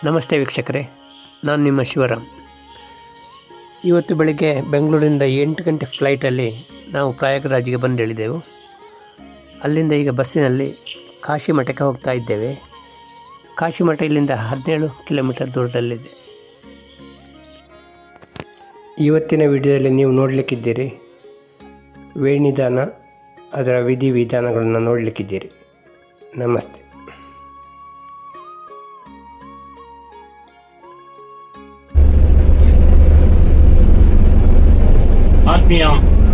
ನಮಸ್ತೆ ವೀಕ್ಷಕರೇ, ನಾನು ನಿಮ್ಮ ಶಿವರಾಮ್. ಇವತ್ತು ಬೆಳಿಗ್ಗೆ ಬೆಂಗಳೂರಿಂದ 8 ಗಂಟೆ ಫ್ಲೈಟಲ್ಲಿ ನಾವು ಪ್ರಯಾಗರಾಜ್ಗೆ ಬಂದು ಇಳಿದೆವು. ಅಲ್ಲಿಂದ ಈಗ ಬಸ್ಸಿನಲ್ಲಿ ಕಾಶಿ ಮಠಕ್ಕೆ ಹೋಗ್ತಾ ಇದ್ದೇವೆ. ಕಾಶಿ ಮಠ ಇಲ್ಲಿಂದ 17 ಕಿಲೋಮೀಟರ್ ದೂರದಲ್ಲಿದೆ. ಇವತ್ತಿನ ವಿಡಿಯೋದಲ್ಲಿ ನೀವು ನೋಡಲಿಕ್ಕಿದ್ದೀರಿ ವೇಣಿದಾನ, ಅದರ ವಿಧಿವಿಧಾನಗಳನ್ನು ನೋಡಲಿಕ್ಕಿದ್ದೀರಿ. ನಮಸ್ತೆ. ಆತ್ಮೀಯ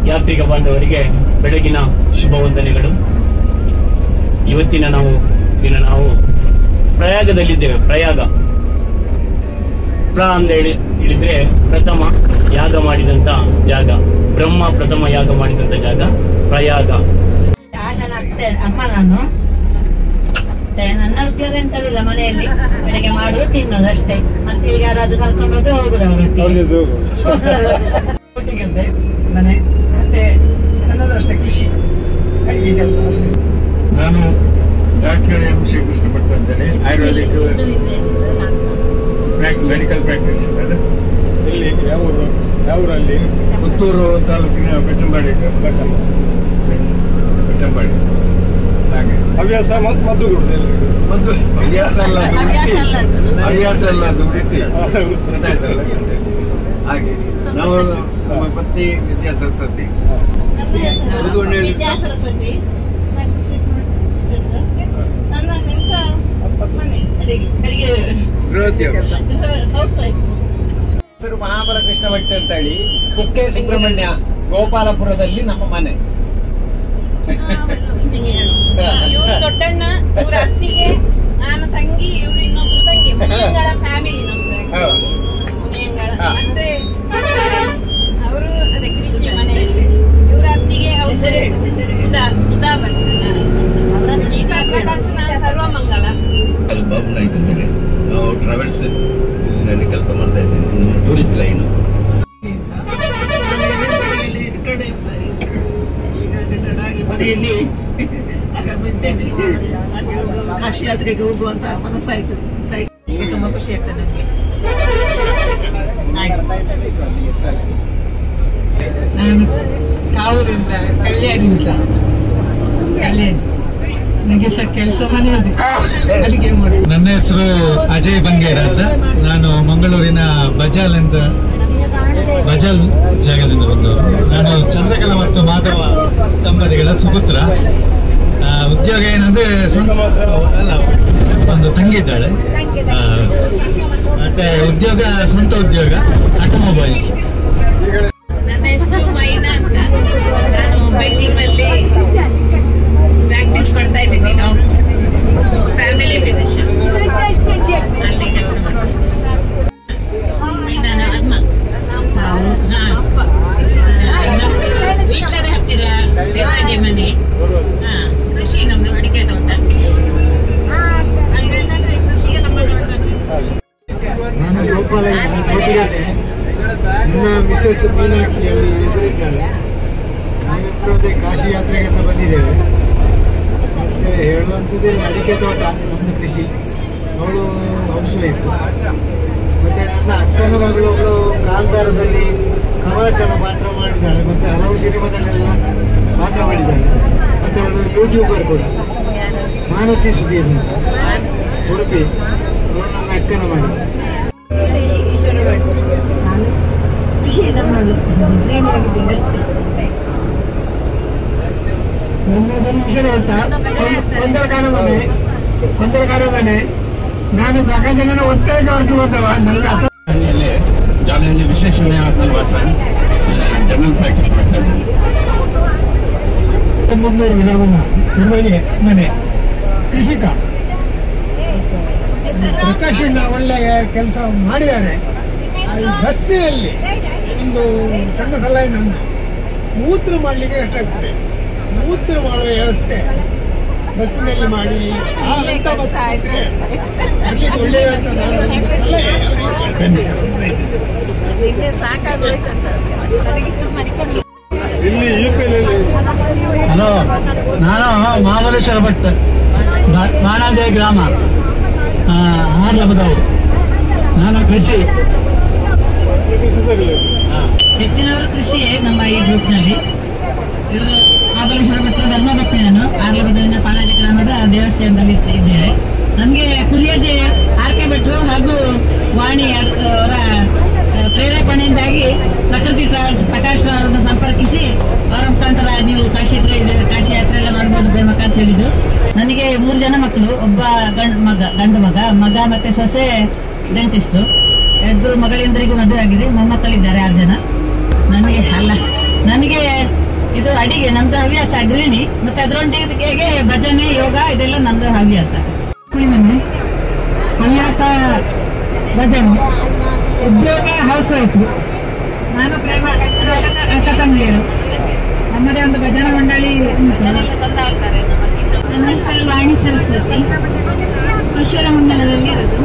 ಯಾತ್ರಿಕ ಬಾಂಧವರಿಗೆ ಬೆಳಗಿನ ಶುಭ ವಂದನೆಗಳು. ಇವತ್ತಿನ ನಾವು ಪ್ರಯಾಗದಲ್ಲಿದ್ದೇವೆ. ಪ್ರಯಾಗ ಅಂತ ಹೇಳಿದ್ರೆ ಪ್ರಥಮ ಯಾಗ ಮಾಡಿದಂತ ಜಾಗ, ಬ್ರಹ್ಮ ಪ್ರಥಮ ಯಾಗ ಮಾಡಿದಂತ ಜಾಗ ಪ್ರಯಾಗ. ಅಮ್ಮ ನನ್ನ ಉದ್ಯೋಗ ಎಂತದಿಲ್ಲ, ಮನೆಯಲ್ಲಿ ಬೆಳಗ್ಗೆ ಮಾಡುದು ತಿನ್ನೋದು ಅಷ್ಟೇ. ಮತ್ತೆ ಈಗ ಯಾರಾದ್ರೂ ಕರ್ಕೊಂಡು ಹೋದ್ರೆ ಹೋಗುದು ಒಟ್ಟಿಗೆ ಮನೆ, ಮತ್ತೆ ನನ್ನದು ಅಷ್ಟೇ ಕೃಷಿ, ಅಡಿಗೆ ಕೆಲಸ ಅಷ್ಟೇ. ನಾನು ಡಾಕ್ಟರ್ ಎಂ ಶ್ರೀ ಕೃಷ್ಣ ಭಟ್ ಅಂತೇಳಿ, ಆಯುರ್ವೇದಿಕ್ ಮೆಡಿಕಲ್ ಪ್ರಾಕ್ಟೀಸ್. ಇಲ್ಲಿ ಯಾವ ಊರಲ್ಲಿ? ಪುತ್ತೂರು ತಾಲೂಕಿನ ಬೆಟ್ಟಂಬಾಡಿ. ಹಾಗೆ ಹವ್ಯಾಸ ಮದ್ದು ಮದ್ದು ಹವ್ಯಾಸ ಅಲ್ಲ, ಹವ್ಯಾಸ ಅಲ್ಲ, ಅದು ವೃತ್ತಿ. ಹಾಗೆ ನಾವು ನಮ್ಮ ಪತ್ನಿ ವಿದ್ಯಾ ಸರಸ್ವತಿ, ಹೆಸರು ಮಹಾಬಲ ಕೃಷ್ಣ ಭಟ್ ಅಂತ ಹೇಳಿ, ಕುಕ್ಕೆ ಸುಬ್ರಹ್ಮಣ್ಯ, ಗೋಪಾಲಪುರದಲ್ಲಿ ನಮ್ಮ ಮನೆ. ಇವ್ರು ದೊಡ್ಡಣ್ಣ, ಇವ್ರ ಅತ್ತಿಗೆ, ನಾನು ತಂಗಿ, ಇವ್ರು ಇನ್ನೊಬ್ರು ತಂಗಿ. ಮುನಿಯಂಗಳ ಫ್ಯಾಮಿಲಿ ನಮ್ದು. ಮುನಿಯಂಗಳ ಅಂದ್ರೆ ಅವರು ಅದೇ ಕೃಷಿ ಮನೆಯಲ್ಲಿ. ಇವ್ರ ಅತ್ತಿಗೆ ಸುಧಾ ಭಟ್, ಗೀತಾ ಟ್ರೇಡರ್ಸ್, ನಾನು ಸರ್ವಮಂಗಲ. ನಾವು ಟ್ರಾವೆಲ್ಸ್ ನಲ್ಲಿ ಕೆಲಸ ಮಾಡ್ತಾ ಇದ್ದೇನೆ, ಟೂರಿಸ್ಟ್ ಲೈನ್. ಮನೆಯಲ್ಲಿ ಕಾಶಿ ಯಾತ್ರೆಗೆ ಹೋಗುವಂತ ಮನಸ್ಸಾಯ್ತು. ಈಗ ತುಂಬಾ ಖುಷಿ ಆಗ್ತದೆ ನನಗೆ. ನಾನು ಕಾವೂರಿಂದ, ಕಲ್ಯಾಣಿಂದ. ನನಗೆ ಸಹ ಕೆಲಸ ಮನೆಯಲ್ಲಿ ಅಡಿಗೆ ಮಾಡಿ. ನನ್ನ ಹೆಸರು ಅಜಯ್ ಬಂಗೇರ ಅಂತ. ನಾನು ಮಂಗಳೂರಿನ ಬಜಾಲ್ ಜಾಗದಿಂದ ಬಂದವರು. ನಾನು ಚಂದ್ರಕಲಾ ಮತ್ತು ಮಾಧವ ದಂಪತಿಗಳ ಸುಪುತ್ರ. ಉದ್ಯೋಗ ಏನಂದ್ರೆ ಅಲ್ಲ, ಒಂದು ತಂಗಿ ಇದ್ದಾಳೆ. ಮತ್ತೆ ಉದ್ಯೋಗ ಸ್ವಂತ ಉದ್ಯೋಗ ಆಟೋಮೊಬೈಲ್ಸ್. ನನ್ನ ಹೆಸರು ಮೈನಾ ಅಂತ. ನಾನು ಬೆಂಗಳೂರಲ್ಲಿ ಪ್ರಾಕ್ಟೀಸ್ ಮಾಡ್ತಾ ಇದ್ದೀನಿ. ನಾವು ಫ್ಯಾಮಿಲಿ ಫಿಸಿಷಿಯನ್, ಅಲ್ಲಿ ಕೆಲಸ ಮಾಡ್ತೀನಿ. ಮೈನಾನ ಅಮ್ಮ. ವೀಟ್ಲರ ಹತ್ತಿರ ದೇವಾಡಿ ಮನೆ. ಕೃಷಿ ನಮ್ದು, ಅಡಿಕೆ ತೋಟ. ಕೃಷಿಗೆ ನಮ್ಮ ನಾನು ಗೋಪಾಲ, ನನ್ನ ಮಿಸಸ್ ಮೀನಾಕ್ಷಿ ಅಲ್ಲಿ ಇದ್ದಾಳೆ. ನಾವಿಬ್ಬರು ಕಾಶಿ ಯಾತ್ರೆಗೆ ಅಂತ ಬಂದಿದ್ದೇವೆ. ಮತ್ತೆ ಹೇಳುವಂಥದ್ದು ಅಡಿಕೆ ತೋಟ ನಮ್ಮದು ಕೃಷಿ. ಅವಳು ಹೌಸ್ ವೈಫ್. ಮತ್ತೆ ನನ್ನ ಅಕ್ಕನ ಮಗಳು ಒಬ್ಬಳು ಕಾಂತಾರದಲ್ಲಿ ಕಮಲಕ್ಕನ ಪಾತ್ರ ಮಾಡಿದ್ದಾಳೆ, ಮತ್ತೆ ಹಲವು ಸಿನಿಮಾದಲ್ಲೆಲ್ಲ ಪಾತ್ರ ಮಾಡಿದ್ದಾಳೆ. ಮತ್ತೆ ಅವಳು ಯೂಟ್ಯೂಬರ್ ಕೂಡ, ಮಾನಸಿ ಸುಧೀರ್ ಅಂತ, ಉಡುಪಿ. ಅವಳು ನನ್ನ ಅಕ್ಕನ ಮಗಳು. ಮನೆ. ನಾನು ಪ್ರಕಾಶನ ಒತ್ತಾಯ ಹೋದವ. ಜಾಲಿಯಲ್ಲಿ ವಿಶೇಷ ವಾಸ, ಜನರಲ್ ಪ್ರಾಕ್ಟೀಸ್ ಮಾಡ್ತಾ ಇದ್ದೀನಿ. 300 ನಿರ್ವಹಣೆ ಮನೆ, ಕೃಷಿಕ. ಪ್ರಕಾಶನ ಒಳ್ಳೆಯ ಕೆಲಸ ಮಾಡಿದ್ದಾರೆ. ಬಸ್ಸಿನಲ್ಲಿ ಒಂದು ಸಣ್ಣ ಸಲಹೆ, ನನ್ನ ಮೂತ್ರ ಮಾಡಲಿಕ್ಕೆ ಎಷ್ಟಾಗ್ತದೆ, ಮೂತ್ರ ಮಾಡುವ ವ್ಯವಸ್ಥೆ ಬಸ್ಸಿನಲ್ಲಿ ಮಾಡಿ ಬಸ್ ಬರ್ಲಿಕ್ಕೆ ಒಳ್ಳೆಯದಂತ ನಾನು ಒಂದು ಸಲಹೆ. ಹಲೋ, ನಾನು ಮಹಾಬಲೇಶ್ವರ ಭಟ್, ಬಾಣಾದೇವಿ ಗ್ರಾಮ, ಹಾರ್ಲಬದವರು. ಕೃಷಿ ಹೆಚ್ಚಿನವರು ಕೃಷಿಯೇ ನಮ್ಮ ಈ ಗ್ರೂಪ್ನಲ್ಲಿ. ಇವರು ಮಹಾಬಲೇಶ್ವರ ಬೆಟ್ಟ ಧರ್ಮಪತ್ನಿಯನ್ನು ಆರ್ಲಬದ್ಧನ ಪಾಲಾಜಿ ಗ್ರಾಮದ ದೇವಸ್ಥಾನದಲ್ಲಿ ಇದ್ದೇವೆ. ನಮಗೆ ಕುರಿಯಜ್ಜೆಯ ಆರ್ಕೆ ಭಟ್ರು ಹಾಗೂ ವಾಣಿ ಅವರ ಪ್ರೇರೇಪಣೆಯಿಂದಾಗಿ ಪ್ರಕೃತಿ ಟ್ರಾವೆಲ್ಸ್ ಪ್ರಕಾಶ್ ಅವರನ್ನು ಸಂಪರ್ಕಿಸಿ ಅವರ ಮುಖಾಂತರ ನೀವು ಕಾಶಿ ಯಾತ್ರೆ ಎಲ್ಲ ಮಾಡ್ಬೋದು ಬೇಮಕ ಅಂತ ಹೇಳಿದ್ರು. ನನಗೆ 3 ಜನ ಮಕ್ಕಳು, ಒಬ್ಬ ಗಂಡು ಮಗ ಮತ್ತೆ ಸೊಸೆ ಡೆಂಟಿಸ್ಟು, 2 ಮಗಳಿಂದರಿಗೂ ಮದುವೆ ಆಗಿದೆ, ಮೊಮ್ಮಕ್ಕಳಿದ್ದಾರೆ 6 ಜನ. ನನಗೆ ಇದು ಅಡಿಗೆ ನಮ್ದು ಹವ್ಯಾಸ, ಗೃಹಿಣಿ. ಮತ್ತೆ ಅದರೊಂದಿಗೆ ಭಜನೆ, ಯೋಗ ಇದೆಲ್ಲ ನಮ್ದು ಹವ್ಯಾಸ. ಹವ್ಯಾಸ ಭಜನೆ, ಉದ್ಯೋಗ ಹೌಸ್ ವೈಫ್. ನಾನು ಪ್ರೇಮ ಅಕ್ಕತಂಗಿಯರು. ನಮ್ಮದೇ ಒಂದು ಭಜನಾ ಮಂಡಳಿ. ನನ್ನ ಹೆಸರು ವಾಣಿ ಸರಸ್ವತಿ, ಈಶ್ವರ ಮಂಡಲದಲ್ಲಿ ಇರೋದು.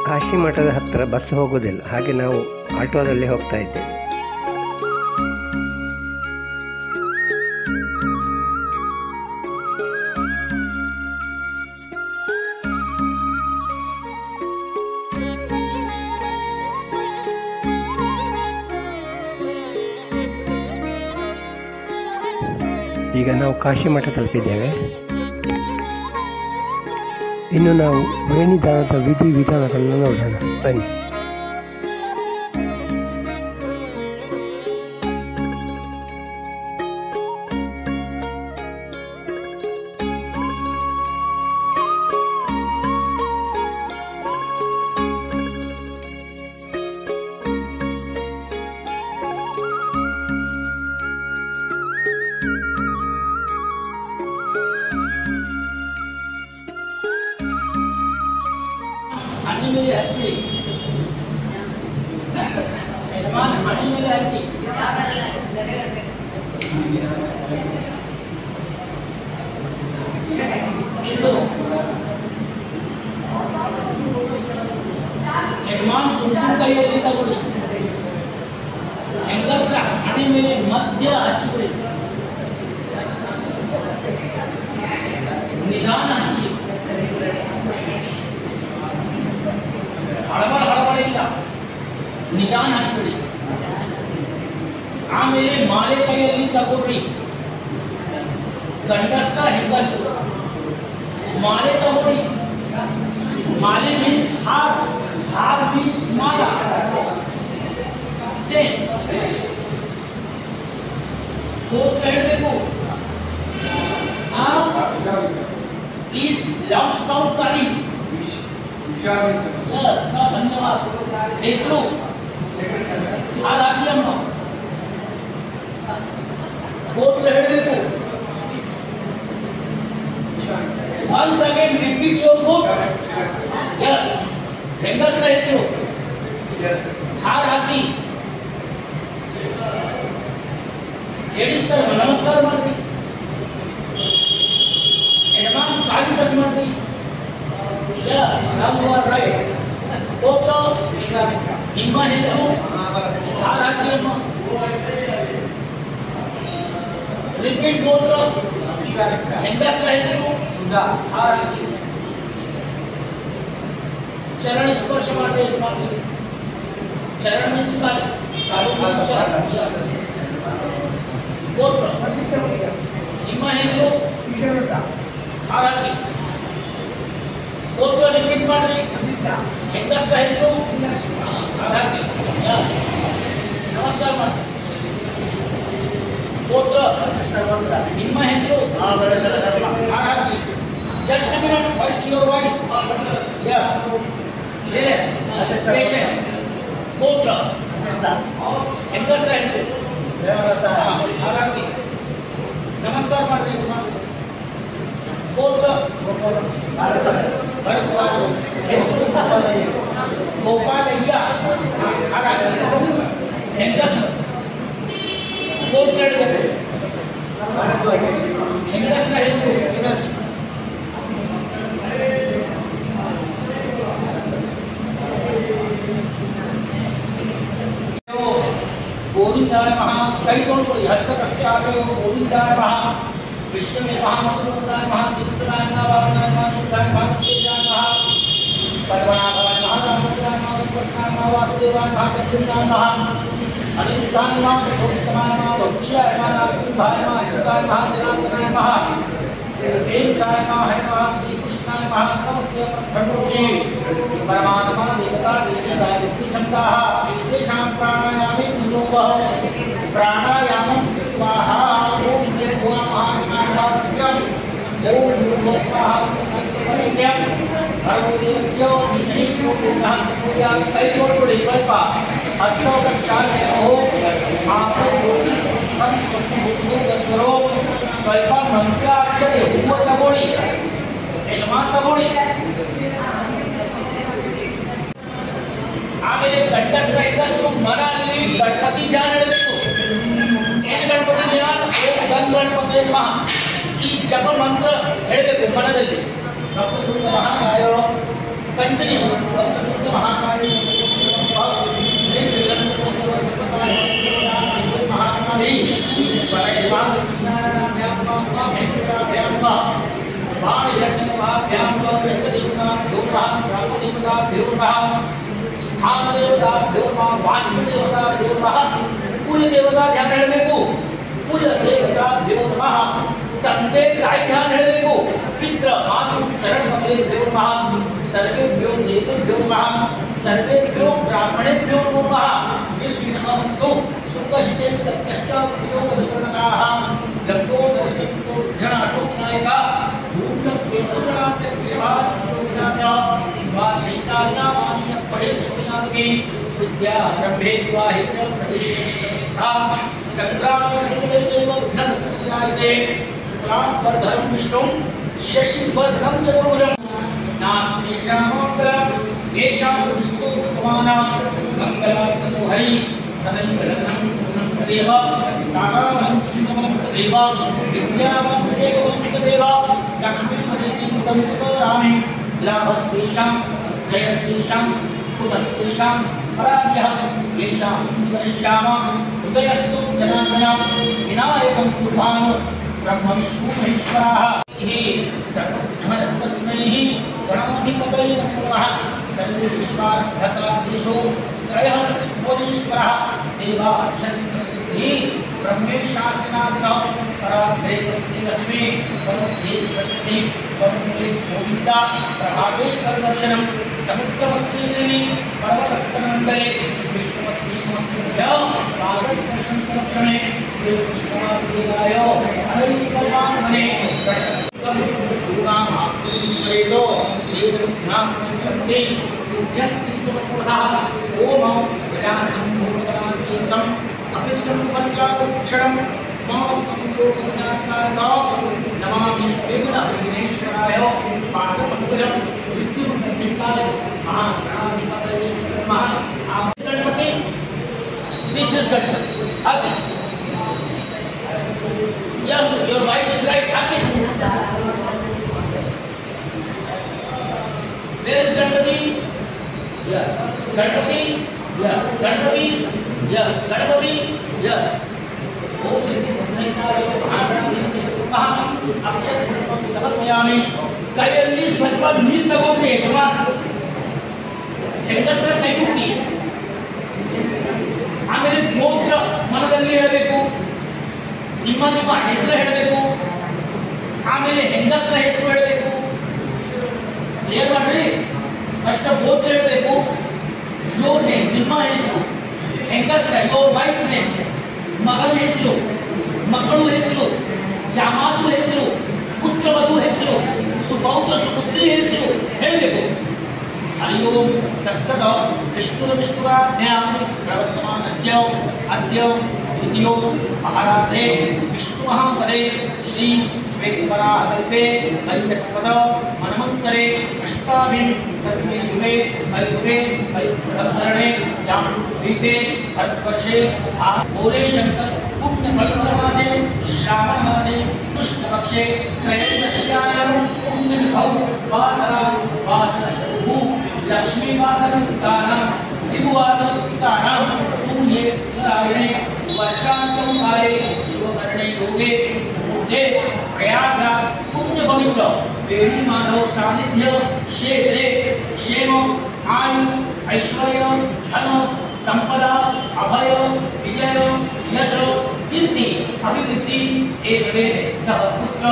ಕಾಶಿ ಮಠದ ಹತ್ತಿರ ಬಸ್ ಹೋಗೋದಿಲ್ಲ, ಹಾಗೆ ನಾವು ಆಟೋದಲ್ಲಿ ಹೋಗ್ತಾ ಇದ್ದೇವೆ. ಈಗ ನಾವು ಕಾಶಿ ಮಠ ತಲುಪಿದ್ದೇವೆ. ಇನ್ನು ನಾವು ವೇಣಿದಾನದ ವಿಧಿ ವಿಧಾನಗಳನ್ನು ನೋಡೋಣ, ಬನ್ನಿ. ಯಜಮಾನ್ ಕುಂಕುಮ ಕೈಯಲ್ಲಿ ತಗೊಳ್ಳಿ, ಹೆಂಗಸರ ಹಣೆ ಮೇಲೆ ಮಧ್ಯ ಹಚ್ಚಿಬಿಡಿ, ನಿಧಾನ ಹಚ್ಚಿ, ಹಳಬಳ ಇಲ್ಲ, ನಿಧಾನ ಹಚ್ಚಿಬಿಡಿ. ಆಮೇಲೆ ಮಾಲೆ ಕೈಯಲ್ಲಿ ತಗೊಳ್ರಿ, ಗಂಡಸ್ತ ಹೆಂಗಸರು माले तगोड़ी माले means हार हार means माला same गोत्र ಹೇಳಬೇಕು प्लीज लाउड साउंड करी यस सर धन्यवाद ಹೆಸರು ಹಾಗಾಗಿ ಅಮ್ಮ गोत्र ಹೇಳಬೇಕು once again repeat your vote yes ಹೆಂಗಸರ ಹೆಸರು ಹಾಗಾಗಿ ಎಡಿಸ್ತಾರೆ ನಮಸ್ಕಾರ ಮಾಡಿ ಯಜಮಾನ್ ಕಾಲಿ ಟಚ್ ಮಾಡಿ Yes now you are right ಗೋತ್ರ ನಿಮ್ಮ ಹೆಸರು ಹಾಗಾಗಿ ಅಮ್ಮ ರಿಪೀಟ್ ಗೋತ್ರ ಹೆಂಗಸರ ಹೆಸರು ಸುಧಾ ಹಾಗಾಗಿ ಚರಣ ಸ್ಪರ್ಶ ಮಾಡಿ ಯಜಮಾನ್ರಿಗೆ ಚರಣ ಮೀನ್ಸ್ ಕಾಲು ಗೋತ್ರ ನಿಮ್ಮ ಹೆಸರು ಹಾಗಾಗಿ ಗೋತ್ರ ರಿಪೀಟ್ ಮಾಡ್ರಿ ಹೆಂಗಸರ ಹೆಸರು ಹಾಗಾಗಿ ನಮಸ್ಕಾರ ಮಾಡಿ ಗೋತ್ರ ನಿಮ್ಮ ಹೆಸರು ಹಾಗಾಗಿ just a minute first your wife yes relax patience ಗೋತ್ರ ಹೆಂಗಸರ ಹೆಸರು ಹಾಗಾಗಿ ನಮಸ್ಕಾರ ಮಾಡ್ರಿ ಗೋತ್ರ ಹೆಸರು ಗೋಪಾಲಯ್ಯ ಹಾಗಾಗಿ ಹೆಂಗಸರು ಗೋತ್ರ ಹೇಳಬೇಕು ಹೆಂಗಸರ ಹೆಸರು गोविंदाय महा कई कौन छोड़ी हस्त रक्षा के गोविंदाय महा विष्णु में महा मसूदाय महा दिव्यदाय महा वामनाय महा नित्याय महा तेजाय महा पद्मनाभाय महा रामचंद्राय महा कृष्णाय महा वासुदेवाय महा प्रद्युम्नाय महा अनिरुद्धाय महा गोविंदाय महा भक्षाय महा नरसिंहाय महा अच्युताय महा जनार्दनाय महा देवकाय महा हरे महा श्री कृष्णाय महा नमस्य प्रभुषे परमात्मा देवता देवी गायत्री क्षमताः एतेषां प्राणायामे विलोपः प्राणायामं स्वाहा ओम देवामहाकार्यम् ओम भूर्भुवस्वाहा संकल्पनित्यं भगवदेवस्य धीमहि योगः प्रचोदयात् कैकोटुडे स्वल्प हस्तोपक्षाले अहो आपयोति संकल्पभूतस्वरो स्वल्प मंत्राक्षरे भूवतगोणि यजमान तगोणि ಆಮೇಲೆ ಕಂಠಸ್ಥ ಹೆಂಗಸರು ಮನಲ್ಲಿ ಗಣಪತಿ ಧ್ಯಾನ ಹೇಳಬೇಕು ಏನು ಗಣಪತಿ ಧ್ಯಾನ ಓಂ ಗಂ ಗಣಪತಿ ನಮಃ ಈ ಜಪ ಮಂತ್ರ ಹೇಳಬೇಕು ಮನದಲ್ಲಿ ವಕ್ರತುಂಡ ಮಹಾಕಾಯ ಕಂಟಿನ್ಯೂ ವಕ್ರತುಂಡ ಮಹಾಕಾಯ ಮಹಾಕಾಳಿ स्थान देवता देवता वास्तु देवता देवता कुल देवता ध्यान ಹೇಳಬೇಕು कुल देवता देवता ತಂದೆ ತಾಯಿ ಧ್ಯಾನ ಹೇಳಬೇಕು ಪಿತೃ ಮಾತು ಚರಣ ಕಮಲೆ ದೇವತಾ ಸರ್ವೇಭ್ಯೋ ದೇವೇಭ್ಯೋ ನಮಃ ಸರ್ವೇಭ್ಯೋ ಬ್ರಾಹ್ಮಣೇಭ್ಯೋ ನಮಃ ನಿರ್ವಿಘ್ನಮಸ್ತು ಸುಖಶ್ಚೇತ ಕಷ್ಟ ಉಪಯೋಗ ವಿಕರಣಾಃ ಲಬ್ಧೋ ದೃಷ್ಟೋ ಜನ ಅಶೋಕನಾಯಕ ಧೂಮ್ರಕ್ಕೆ ದುರ್ಗಣಾಂತ ವಿಷವಾದ ಯೋಗಿನಾಮ್ಯ वाचैतान्या मानिय पढ़े सुनियादि विद्या रंभे विवाहे च प्रवेशे संविद्धा संग्रामे संकुलेव धनस्थिरायते शुक्लां वरधरं विष्णुं शशिवर्णं चतुर्भुजं नास्तेषां मङ्गलं येषां विष्णु भगवानां मङ्गलाय ततो हरि तदैकलनं सुनं तदेव तामाहं चिन्मं तदेव विद्यावं देवं तदेव लक्ष्मीपदेति मुदं स्मरामि लाभस्तेषां जयस्तेषां कुतस्तेषां पराजयः येषां निवर्ष्याम हृदयस्तु जनार्दनं विनायकं कुर्वाण ब्रह्म विष्णु महेश्वराः सर्वस्मै गणाधिपतये नमः सर्वे विश्वार्थकाधीशो त्रयः स्थितिर्भुवनेश्वरः देवार्षन्तिः ब्रह्मेशादिनादिनः पराग्रेवस्ति लक्ष्मी परमध्ये सरस्वती परमूले गोविन्दा प्रभागे करदर्शनं समुद्रमस्ति गिरिनि पर्वतस्तनमण्डले विष्णुमत्तीमस्तिभ्य पादस्पर्शं संरक्षणे श्रीकृष्णमादेवाय अनैकल्पान्मने स्मरेतो येन शक्ति सिद्ध्यन्तिसुप्रभः ओम विराजं भूतनासीतं अपितं पंचाक्षरं नमामि विघ्नविघ्नेश्वराय पादपङ्कजं विद्युत्प्रसिद्धाय महागणाधिपतये नमः। Ganpati, this is Ganpati. Again. Yes, your wife is right. Again. Where is Ganpati? Yes. Ganpati? Yes. Ganpati? Yes. Ganpati? Yes. अक्षर पुष्पं समर्पयामि। कೈಯಲ್ಲಿ ಸ್ವಲ್ಪ ನೀರು ತಗೊಂಡ್ರೆ ಯಜಮಾನ ಹೆಂಗಸರ ಕೈಗುಟ್ಟಿ, ಆಮೇಲೆ ಗೋತ್ರ ಮನದಲ್ಲಿ ಹೇಳಬೇಕು, ನಿಮ್ಮ ನಿಮ್ಮ ಹೆಸರು ಹೇಳಬೇಕು, ಆಮೇಲೆ ಹೆಂಗಸರ ಹೆಸರು ಹೇಳಬೇಕು, ಏನ್ ಮಾಡ್ರಿ ಅಷ್ಟ ಗೋತ್ರ ಹೇಳಬೇಕು, ಯೋರ್ ನೇಮ್ ನಿಮ್ಮ ಹೆಸರು, ಹೆಂಗಸರ ಯೋರ್ ವೈಫ್ ನೇಮ್, ಮಗನ ಹೆಸರು, ಮಕ್ಕಳು ಹೆಸರು, ಜಾಮಾತು ಹೆಸರು, ಪುತ್ರವಧು ಹೆಸರು, ಸುಪೌತ್ರ ಸುಪುತ್ರಿ ಹೆಸರು ಹೇಳಬೇಕು। हरि ओम तत्सद विष्णुराज्ञां प्रवर्तमानस्य अद्य द्वितीयो महारात्रे विष्णुमहापदे श्री श्वेतवराहकल्पे वैवस्वत मनमन्तरे अष्टाविं सर्वे युगे कलियुगे कलियुगधरणे जाम्बुद्वीपे भरतवर्षे भोले शंकर पुण्यपवित्रमासे श्रावणमासे कृष्णपक्षे त्रयोदश्यायां पुण्यविभौ वासरस्वरूपो लक्ष्मीवासयुक्तानां दिगुवासयुक्तानां सूर्ये उत्तरायणे वर्षान्तं काले शुभकरणे योगे मुहूर्ते प्रयागराज पुण्यपवित्र वेणी माधव सानिध्य क्षेत्रे क्षेम आयु ऐश्वर्य धन संपदा अभय विजय यश कीर्ति अभिवृद्धि एकवे सह पुत्र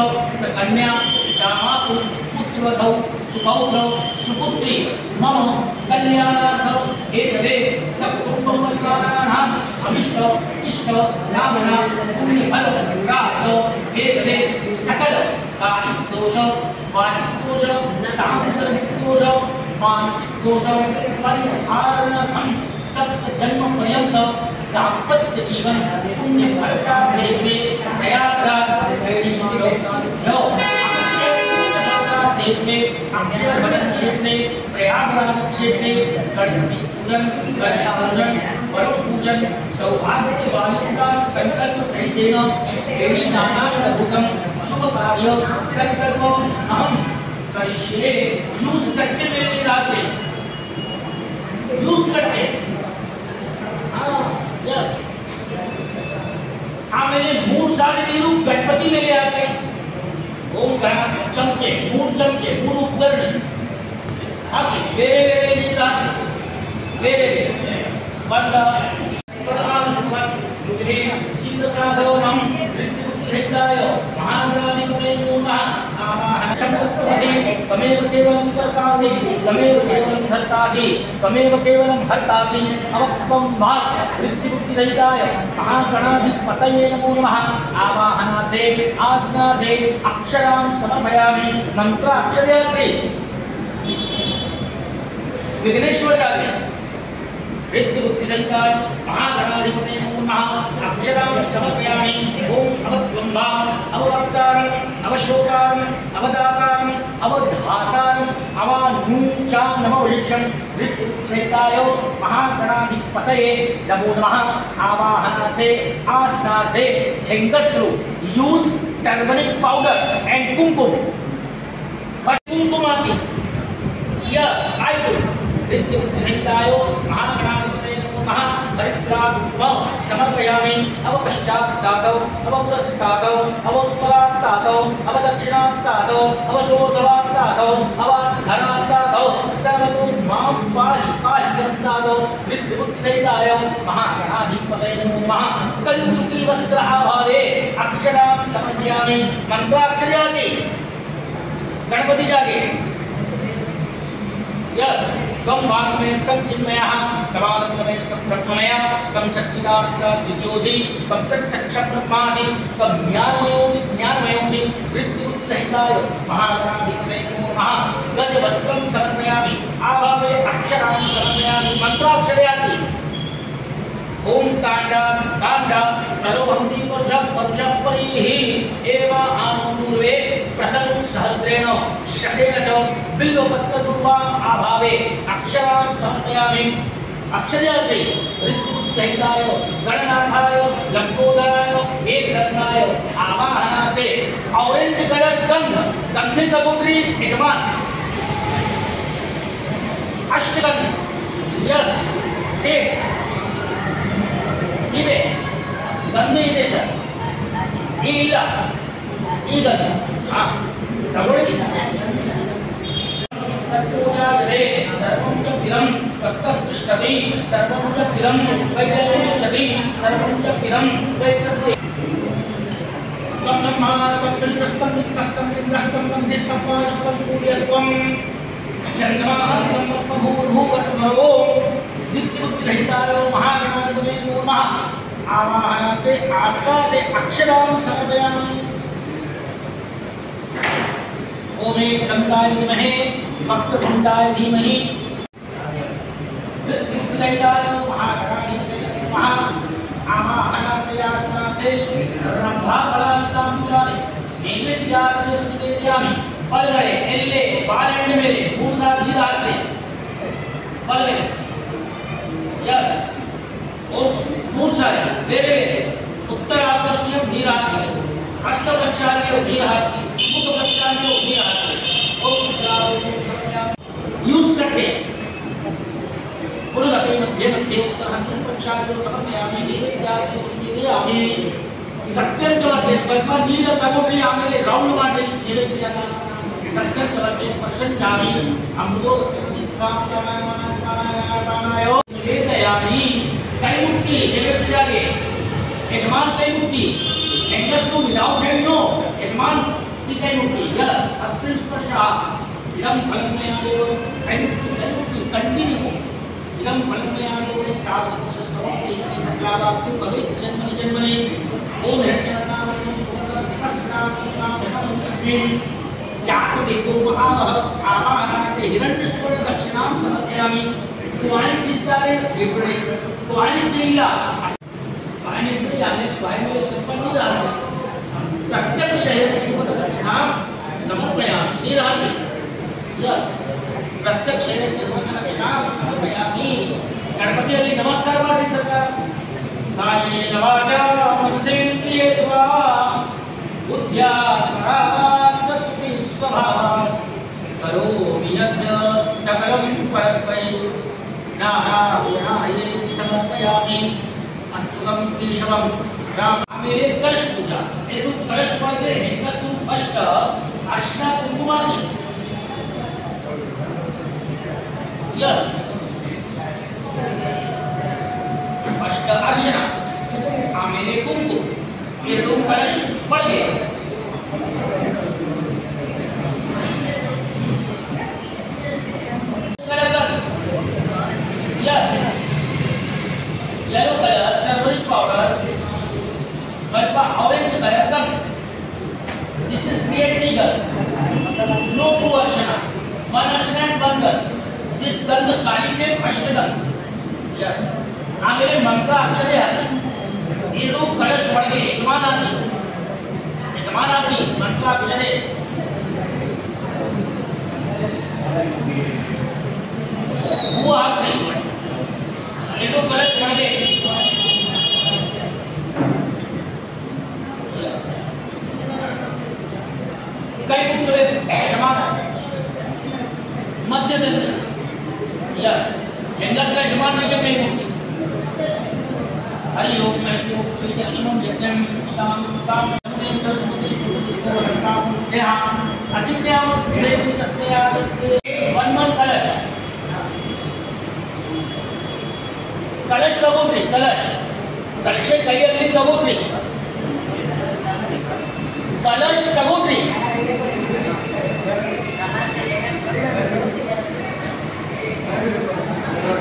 सकन्या जामातु पुत्रवधौ सुपौत्र सुपुत्री मम कल्याणार्थ एकवे सकुटुंब परिवाराणां अभिष्ट इष्ट कामना पुण्यफल प्राप्त एकवे सकल कायिक दोष वाचिक दोष तामसिक दोष मानसिक दोष परिहारार्थं सप्त जन्म पर्यंत दाम्पत्य जीवन पुण्य फल प्राप्त हेतु प्रयागराज वेणी माधव सानिध्य अक्षरवने क्षेत्रे प्रयागराज क्षेत्रे गणपति पूजन गणेश पूजन वरुण पूजन सौभाग्य वालिका संकल्प सहितेन वेणी नानाविधं शुभ कार्य संकल्प अहं करिष्ये। यूज करते मेरी रात्रि यूज करते यस आमेले मूर सारे नीरू गणपति में ले आते ओम गणा चमचे मूर उपकरण हाकि ಬೇರೆ ಬೇರೆ ಇದ್ದಾರೆ ಬೇರೆ ಬಂದ ಪರಮಾನು ಶುಭ ಮುದ್ರಿ ಸಿದ್ಧ ಸಾಧವಂ ತ್ರಿಬುದ್ಧಿರಹಿತಾಯ ಮಹಾಗಣಾಧಿಪತೇ ನಮಃ ಆವಾಹನ ಶಬ್ದತ್ವಸಿ ತಮೇವ ಕೇವಲಂ ಕರ್ತಾಸಿ ತಮೇವ ಕೇವಲಂ ಧರ್ತಾಸಿ ತಮೇವ ಕೇವಲಂ ಹರ್ತಾಸಿ ಅವಕ್ವಂ ಮಾ ತ್ರಿಬುದ್ಧಿರಹಿತಾಯ ಮಹಾಗಣಾಧಿಪತಯೇ ನಮೋ ನಮಃ ಆವಾಹನಾತೆ ಆಸನಾತೆ ಅಕ್ಷರಾಂ ಸಮರ್ಪಯಾಮಿ ಮಂತ್ರ ಅಕ್ಷರಯಾತ್ರಿ विघ्नेश्वर डाले विद्युत्तिरहिताय महागणाधिपते नमः अक्षरां समर्पयामि ओम अवत्वम्बा अववक्तारं अवशोकारं अवदातारं अवधातारं अवानूचा नमोशिष्यं विद्युत्तिरहिताय महागणाधिपतये नमो नमः आवाहनार्थे आसनार्थे हेंगसरू use turmeric powder and kumkum कुमकुमाती यस आई डू विद्युत्तिरहिताय महागणाधिपतये नमः परित्राणं समर्पयामि अवपश्चात्तातौ अवपुरस्तातौ अवोत्तरात्तातौ अवदक्षिणात्तातौ अवचोर्ध्वात्तातौ अवाधरात्तातौ सर्वतो मां पाहि पाहि समन्तातौ विद्युत्तिरहिताय महागणाधिपतये नमः कंचुकी वस्त्र आभारे अक्षरां समर्पयामि। मंत्राक्षराणि गणपति जागे। यस त्वं वाङ्मयस्तं चिन्मयः तवानन्दमयस्तं ब्रह्ममयः तं सच्चिदानन्द द्वितीयोऽसि तं प्रत्यक्षं ब्रह्मासि तं ज्ञानमयोऽसि वृत्तिबुद्धिरहिताय महागणाधिपतये नमो नमः। गजवस्त्रं समर्पयामि आभावे अक्षरां समर्पयामि। मंत्राक्षराणि ओम तांडव तांडव प्रलोभन्ति परुषपरिः एव आनोदूर्वे प्रतनु सहस्रेण शकेन च बिल्वपत्रदूर्वाम् आभावे अक्षरां समर्पयामि। अक्षराणि ऋत्विबुद्धिरहिताय गणनाथाय लंबोदराय एकरत्नाय आवाहनाते ऑरेंज कलर गंधे कबूतरी यजमान अष्टगंध। यस टेक ಇದೆ ಗಂಧ ಇದೆ ಸರ್ ಇಲ್ಲ ಈಗ ತಗೊಳ್ಳಿ ತತ್ಪೂಜಾದರೆ ಸರ್ವಂ ಚ ಪಿರಂ ತತ್ತಸ್ಪೃಷ್ಟತಿ ಸರ್ವಂ ಚ ಪಿರಂ ವೈದೈಶ್ಯತಿ ಸರ್ವಂ ಚ ಪಿರಂ ವೈತತ್ತಿ ತಂ ನಮಃ ಕೃಷ್ಣಸ್ತಂ ನಿತ್ಯಸ್ತಂ ಇಂದ್ರಸ್ತಂ ವಂದಿಸ್ತಂ ವಾಯುಸ್ತಂ ಸೂರ್ಯಸ್ತಂ ಚಂದ್ರಮಾಸ್ತಂ ಭೂರ್ಭುವಸ್ಮರೋ नित्यबुद्धिरहिताय महागणाधिपतये नमो नमः। आवाहनाते आस्वादे अक्षरां समर्पयामि। ओम एकदन्ताय विद्महे वक्रतुण्डाय धीमहि नित्यबुद्धिरहिताय महागणाधिपतये नमः। आवाहनाते आस्वादे रंभाफलादिकाम्बुजानि नैवेद्याते सुनिवेदयामि। फलगळे एल्ले बालेण्ड मेले भूसा ನೀರಾಗ್ಲಿ फलगळे यस और मूर सारे ಬೇರೆ ಬೇರೆ ಉತ್ತರ ಆಕರ್ಷಣೀಯ ನೀರು ಹಾಕಿ ಹಸ್ತ ಪ್ರಕ್ಷಾಳನೆಯು ನೀರು ಹಾಕಿ ಮುಖ ಪ್ರಕ್ಷಾಳನೆಯು ನೀರು ಹಾಕಿ ಯೂಸ್ ಕಟ್ಟೆ ಪುನರಪಿ ಮಧ್ಯೆ ಮಧ್ಯೆ ಉತ್ತರ ಹಸ್ತ ಪ್ರಕ್ಷಾಳನೆಯು ಸಮರ್ಪಯಾಮಿ ನೈವೇದ್ಯಾತೆ ಸುನಿವೇದಯಾಮಿ। ಸತ್ಯಂತವತ್ತೆ ಸ್ವಲ್ಪ ನೀರು ತಗೊಂಡ್ರಿ ಆಮೇಲೆ ರೌಂಡ್ ಮಾಡಿ ನೈವೇದ್ಯಾನ ಸತ್ಯಂತವತ್ತೆ ಪಶ್ಚಾಮಿ ಅಮೃತೋಸ್ತಿ स्थापयामि। निवेदयामि कैमुक्ति नैवेद्य जागे यजमान कैमुक्ति एंगस टू विदाउट हैंड नो यजमान की कैमुक्ति यस हस्ते स्पर्शः इदं फलमयादेव कैमुक्ति कंटिन्यू इदं फलमयादेव स्थापितुष्यस्तमति सकलावाप्ति भवेत् जन्मनि जन्मनि ओम हिरण्यवर्णावरणं सुवर्णस्नामं चाटुदेतो महावः आवाहनाते हिरण्यस्वर्ण दक्षिणां समर्पयामि। वाणी सिद्धारे इबड़े वाणी से ಇಲ್ಲ वाणी इबड़े आने वाणी में संपन्न जाते प्रत्यक्ष हिरण्यस्वर्ण दक्षिणां समर्पयामि। निरादि यस प्रत्यक्ष हिरण्यस्वर्ण दक्षिणां समर्पयामि। गणपतिಯಲ್ಲಿ नमस्कार ಮಾಡಿ ಸರ್ಕಾರ ಕಾಯೇನ ವಾಚಾ ಮನಸೇಂದ್ರಿಯೇತ್ವಾ बुद्ध्या स्वरात् स्वभावात् करोमि यद् सकलं परस्मै नारायणायेति समर्पयामि। अच्युतं केशवं राम मेरे कलश पूजा ये तो कलश वाले हैं कसु अष्ट अर्चना कुंकुमानी यस अष्ट अर्चना आमेले कुंकुम ये दो कलश पड़ गए। येलो कलर टर्मरिक पाउडर ಸ್ವಲ್ಪ ऑरेंज कलर गन दिस इज क्रिएट लीगल नो टू अर्चना वन अर्चना एंड वन गन दिस गन काली ने अष्टगन यस आमेले मंत्र अक्षरे आते ಇದು ಕಳಶ ಒಳಗೆ ಯಜಮಾನಾಗಿ ಮಂತ್ರಾಕ್ಷರೆ ಹೂ ಹಾಕ್ರಿ ಇದು ಕಳಶ ಒಳಗೆ ಕೈ ಮುಟ್ಟಬೇಕು ಯಜಮಾನ ಮಧ್ಯದಲ್ಲಿ ಯಸ್ ಹೆಂಗಸರ ಯಜಮಾನರಿಗೆ ಕೈ ಮುಟ್ಟಿ हरि ओम मैत्री मुक्ति जन्मं यज्ञं क्षाम ताम नमः सरस्वती सुरस्तोरंतां श्रेया असिद्याम देवी तस्मयादित्य वन कलश कलश लगोगे कलश ಕಲಶ ಕೈಯಲ್ಲಿ ತಗೋದ್ರಿ, ಕಲಶ ತಗೋದ್ರಿ.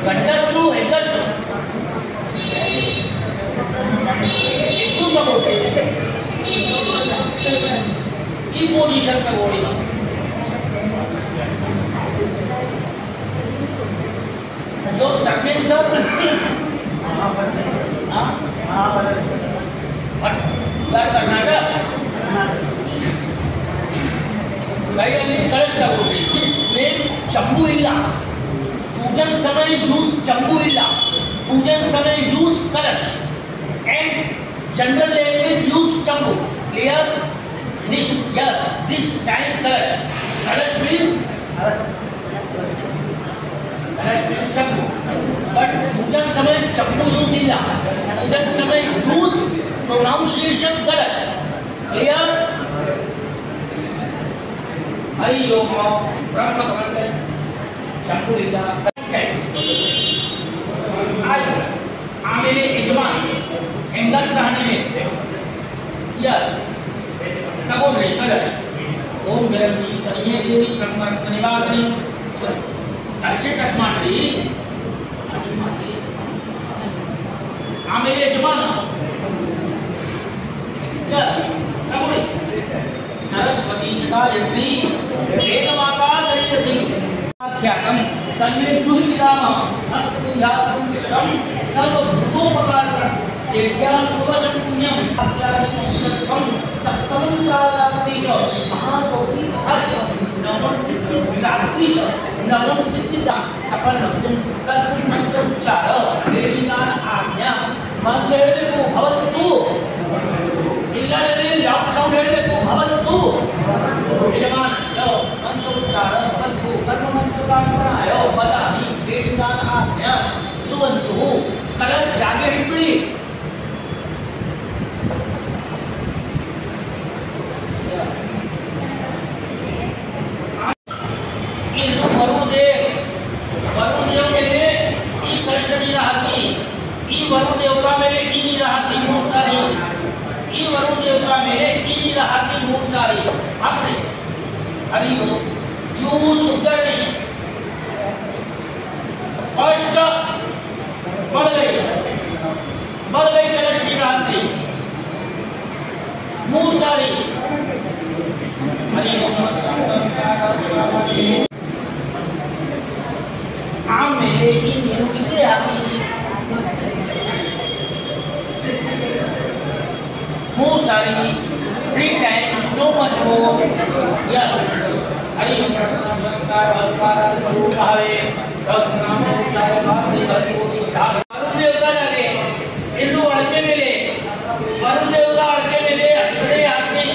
ಗಂಡಸರು ಹೆಂಗಸರು ಇದ್ದು ತಗೋದ್ರಿ. ಈ ಪೊಸಿಷನ್ ತಗೊಳ್ಳಿ. Your surname, sir? What? Where Karnataka? ಕೈಯಲ್ಲಿ ಕಲಶ ತಗೊಳ್ಳಿ. ದಿಸ್ ನೇಮ್ ಚಂಬು ಇಲ್ಲ. ಪೂಜನ್ ಸಮಯ ಯೂಸ್ ಚಂಬು ಇಲ್ಲ. ಪೂಜನ್ ಸಮಯ ಯೂಸ್ ಕಲಶ. And general language use chambu. Clear? This, yes, this time kalash. Kalash means chambu. But pujan samay chambu use illa. Pujan samay use pronunciation kalash. Clear? Hari Om Brahma Kamande chambu illa. Ay, आमेरे यजमान हेंगस रहने में yes कबूल रही कलश ओम विरंची तनिये देवी ब्रह्मरत्न निवासिनी दर्शे कस्मात्री आमेरे यजमान yes कबूल सरस्वती गायत्री वेद माता दरियसी आख्यातम तन्मे दुहि राम अस्त्यातम विक्रम सर्वभूतोपकारं यज्ञास्तुवचं पुण्यं अत्यादिकं सप्तमं कालात्रि च महागौरी अष्टम नवम सिद्धिदात्री च नवम सिद्धिदा सफलमस्तु कर्तुं मंत्रोच्चार वेदिनान आज्ञा मंत्र ಹೇಳಬೇಕು ಭವತ್ತು ಇಲ್ಲದೆ ಯಾವ ಸೌಂಡ್ ಹೇಳಬೇಕು ಭವತ್ತು ಯಜಮಾನಸ್ಯ ಮಂತ್ರೋಚ್ಚಾರ ಭವತ್ತು ಕರ್ಮ ಮಂತ್ರಕಾಂತನಾಯ ವದಾಮಿ वेदिनान आज्ञा ध्रुವಂತು ಕಲಶ ಜಾಗೆ ಹಿಡ್ಬಿಡಿ. ಇನ್ನು ವರುಣದೇವ ಮೇಲೆ ಈ ಕಲಶ ನೀರ ಹಾಕಿ, ಈ ವರುಣ ದೇವತಾ ಮೇಲೆ ಈ ನೀರ ಹಾಕಿ 3 ಸಾರಿ, ಈ ವರುಣ ದೇವತಾ ಮೇಲೆ ಈ ನೀರ ಹಾಕಿ 3 ಸಾರಿ ಹಾಕ್ರಿ. ಹರಿಯೋ ಯೂಸ್ ಉಗ್ಗರಣೆ फर्स्ट बढ़ गई कलश की रात्रि 3 सारी हरि ओम आमेरे की नीरू कितने आती 3 सारी 3 times no much more. Yes, Hari ओम संसार अवतार रूपावे वरुण देवता जागे इंदु अड़के मेले वरुण देवता अड़के मेले अक्षरे हाकि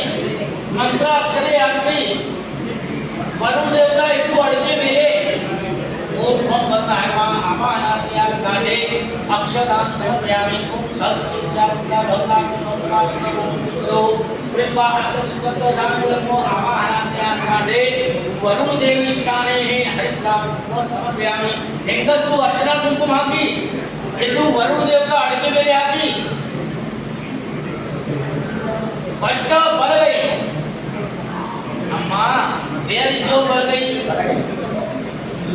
मंत्र अक्षरे हाकि वरुण देवता इंदु अड़के मेले ओम नमः शिवाय आवाहनात्या स्नाने अक्षरां समर्पयामि ओम सच्चिदानंद भगवान् नमो कृपा अत्यंत जागृतो आवाहनात्या स्नाने वरुण देवी स्थाने है हरिद्राम समर्पयामि. ಹೆಂಗಸರು ಅರ್ಶನ ಕುಂಕುಮ ಹಾಕಿ ಎಂದು ವರುಣ ದೇವತಾ ಅಡಕೆ ಮೇಲೆ ಹಾಕಿ ಫಸ್ಟ್ ಬಲಗೈ ಅಮ್ಮ ವೇರ್ ಇಸ್ ಯೋರ್ ಬಲಗೈ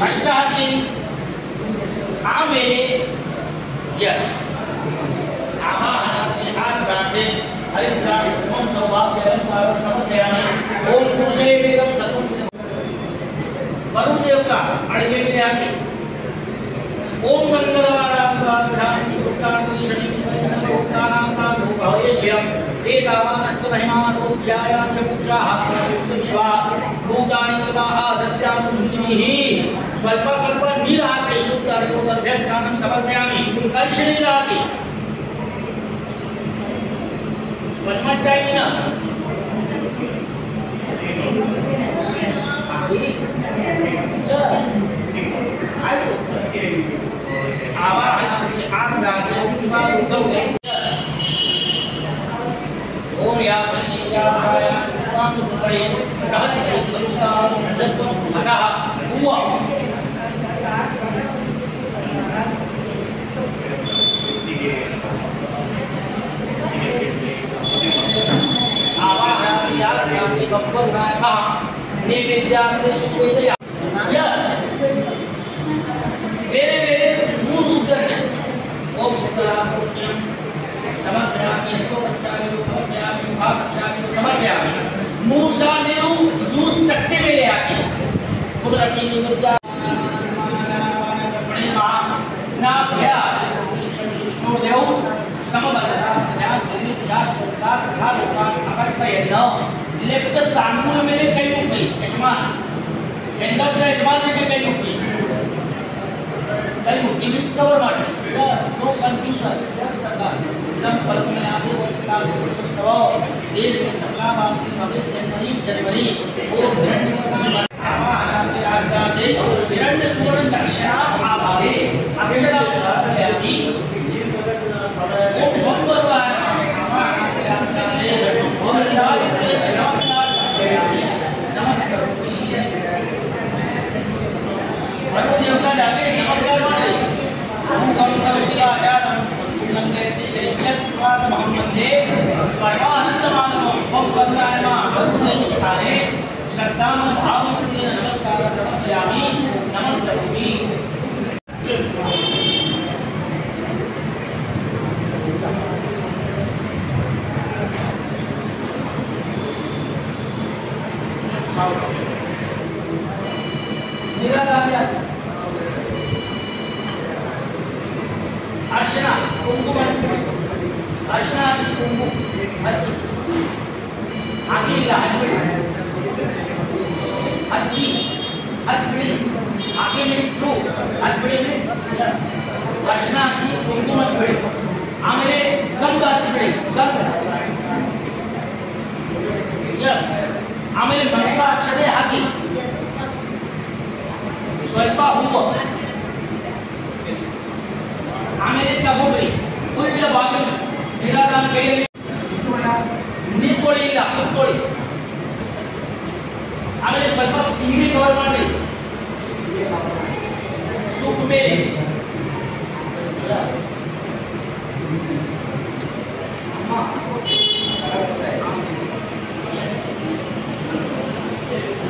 ಫಸ್ಟ್ ಹಾಕಿ ಆಮೇಲೆ ಯಸ್ ಆವಾಹನಾತ್ಮೆ हरिद्राम ओम सौभाग्यं समर्पयामि ओम पूजे वेदं सत्वं वरुण देवता अड़के में आके ओम मंगलवारां पुष्टांति शनि सर्वोक्तानां नाम भवेष्यं एतावानस्य महिमानोज्यायां च पूजाः सुष्वा भूतानि तमाः दस्यामुनिः स्वल्प स्वल्प नीराके शुद्ध अर्घ्यस्नानं समर्पयामि कलश नीराके one more time ना ओम या या हुआ ಬೇರೆ ಬೇರೆ 3 ಉದ್ಧರಣೆ ಓಂ ಸಮರ್ಪಯಾಮಿ ಸಮರ್ಪಯಾಮಿ ಭಾಗಚಾರಿ ಸಮರ್ಪಯಾಮಿ 3 ಸಲ ನೀವು ಜ್ಯೂಸ್ ತಟ್ಟೆ ಮೇಲೆ ಹಾಕಿ ಕುದುರಕಿ ವಿದ್ಯಾ नाभ्यास विष्णुदेव लेफ्ट तांदूळ मेले कई मुक्ती यजमान ಹೆಂಗಸರ ಯಜಮಾನರಿಗೆ ಕೈ ಮುಕ್ತಿ मीन्स कवर ಮಾಡಿ यस नो कंफ्यूजन यस सरकार इदम कल्पनायादि वरिष्ठादि वर्षस्तव देश में सबला बाकी भविष्य जनवरी और राष्ट्रादि हिरण्य सुवर्ण दक्षिणा आभावे अक्षरा साधयादि वो भगवान नमस्कार अनु देवता जाके नमस्कार मारे हम कर्मकर्ता आचार्य लंकेति गैत्यत्वाद मोहम्मदे परमानंद मानव हम कर्तायमा भगवते स्थाने श्रद्धाम भावयुक्तेन नमस्कार समर्पयामि नमस्करोमि अर्चना कुंकुम अर्चना कुंकुम अच्छी आगे हजबड़ी अच्छी हजबड़ी आगे मीन्स ट्रू हजबड़ी मीन्स अर्चना अच्छी कुंकुम हजबड़ी आमेले गंगा हजबड़ी गंगा यस आमेले मंत्र अक्षरे हाकि स्वल्प हूव ಆಮೇಲೆ ತಗೊಂಡ್ರಿ ಕುಳಿತ ಭಾಗ್ಯ ನಿರಾಧಾರ ಕೈಯಲ್ಲಿ ನಿಂತ್ಕೊಳ್ಳಿ ಇಲ್ಲ ಕುತ್ಕೊಳ್ಳಿ ಆಮೇಲೆ ಸ್ವಲ್ಪ ಸೀರೆ ಕವರ್ ಮಾಡಿ ಸೂಪ್ ಮೇಲೆ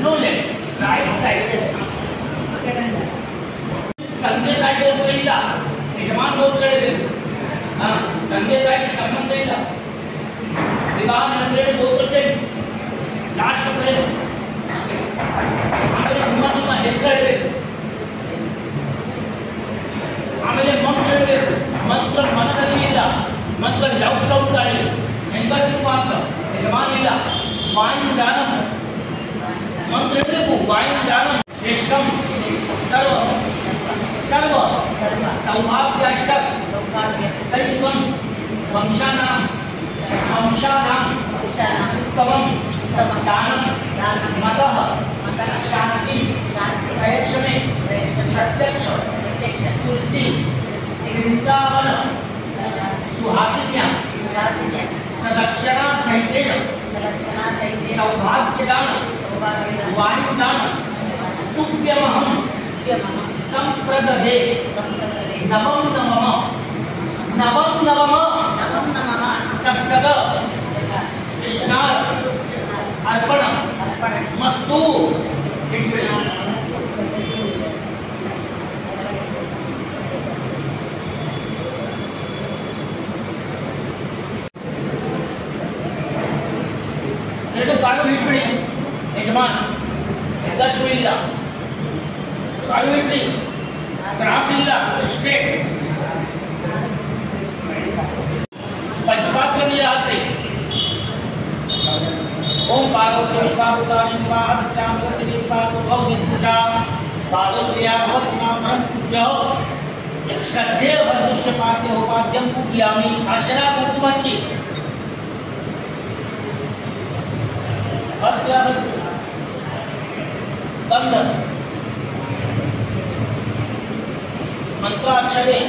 ನೋಲೆ ರೈಟ್ ಸೈಡ್ ಕಂದೆ ತಾಯಿ ಹೋಗ್ತಾ ಇಲ್ಲ यजमान बहुत कड़े गंगे ताई के संबंध नहीं था विवाह मंडले बहुत अच्छे लास्ट प्रेम आमेले ನಿಮ್ಮ ಹೆಸರು ಹೇಳಬೇಕು ಆಮೇಲೆ ಮಂತ್ರ ಹೇಳಬೇಕು ಮಂತ್ರ ಮನದಲ್ಲಿ ಇಲ್ಲ ಮಂತ್ರ ಲೌಟ್ ಸೌಂಡ್ ತಾಳಿ ಹೆಂಗಸರು ಮಾತ್ರ ಯಜಮಾನ ಇಲ್ಲ ವಾಯು ದಾನಂ ಮಂತ್ರ ಹೇಳಬೇಕು ವಾಯು ದಾನಂ ಶ್ರೇಷ್ಠಂ ಸರ್ವ सर्व सौभाग्याष्टक संयुगम वंशानां उत्तमं दानं मतः शांति प्रयक्षणे प्रत्यक्ष तुलसी वृंदावन सुहासिन्या सदक्षिणा सहितेन सौभाग्यदान वायुदान तुभ्यमहं संप्रददे नवम नवम तस्सद कृष्णार अर्पण मस्तु ಎರಡು ಕಾಲು ಇಟ್ಬಿಡಿ ಯಜಮಾನ್ ಹೆಂಗಸರು ಇಲ್ಲ ಕಾಲು ಇಟ್ರಿ ತ್ರಾಸ ಇಲ್ಲ ಇಷ್ಟೇ पंचपात्र नहीं रहते ओम पादों से विश्वावतारी श्याम पूजा पादों से पूजा श्रद्धेय भद्दुष्य पाद्य होपाद्यम पूजयामि अर्चना कुंकुमच्ची फर्स्ट क्लास गंध मंत्राक्षरे